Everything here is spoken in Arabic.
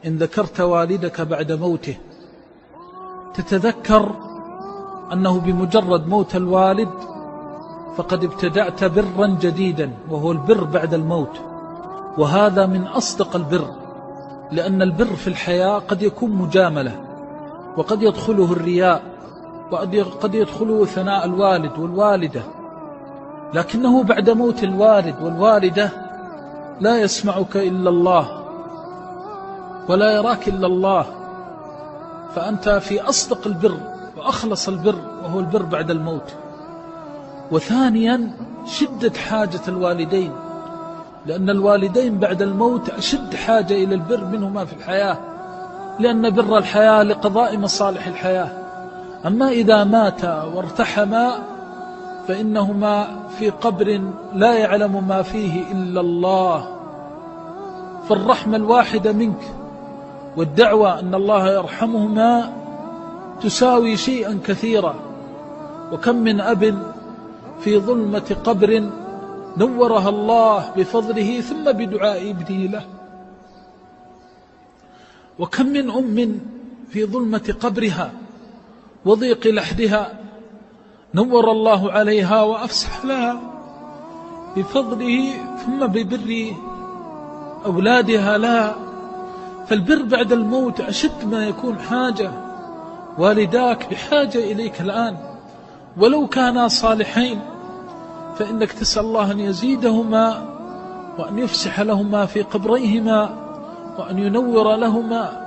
إن ذكرت والدك بعد موته تتذكر أنه بمجرد موت الوالد فقد ابتدأت برا جديدا، وهو البر بعد الموت، وهذا من أصدق البر، لأن البر في الحياة قد يكون مجاملة، وقد يدخله الرياء، وقد يدخله ثناء الوالد والوالدة، لكنه بعد موت الوالد والوالدة لا يسمعك إلا الله ولا يراك إلا الله، فأنت في أصدق البر وأخلص البر، وهو البر بعد الموت. وثانيا شدة حاجة الوالدين، لأن الوالدين بعد الموت أشد حاجة إلى البر منهما في الحياة، لأن بر الحياة لقضاء مصالح الحياة. أما إذا مات وارتحما فإنهما في قبر لا يعلم ما فيه إلا الله، فالرحمة الواحدة منك والدعوة أن الله يرحمهما تساوي شيئا كثيرا. وكم من أب في ظلمة قبر نورها الله بفضله ثم بدعاء ابنه له، وكم من أم في ظلمة قبرها وضيق لحدها نور الله عليها وأفسح لها بفضله ثم ببر أولادها لها. فالبر بعد الموت أشد ما يكون حاجة، والداك بحاجة إليك الآن، ولو كانا صالحين فإنك تسأل الله أن يزيدهما وأن يفسح لهما في قبريهما وأن ينور لهما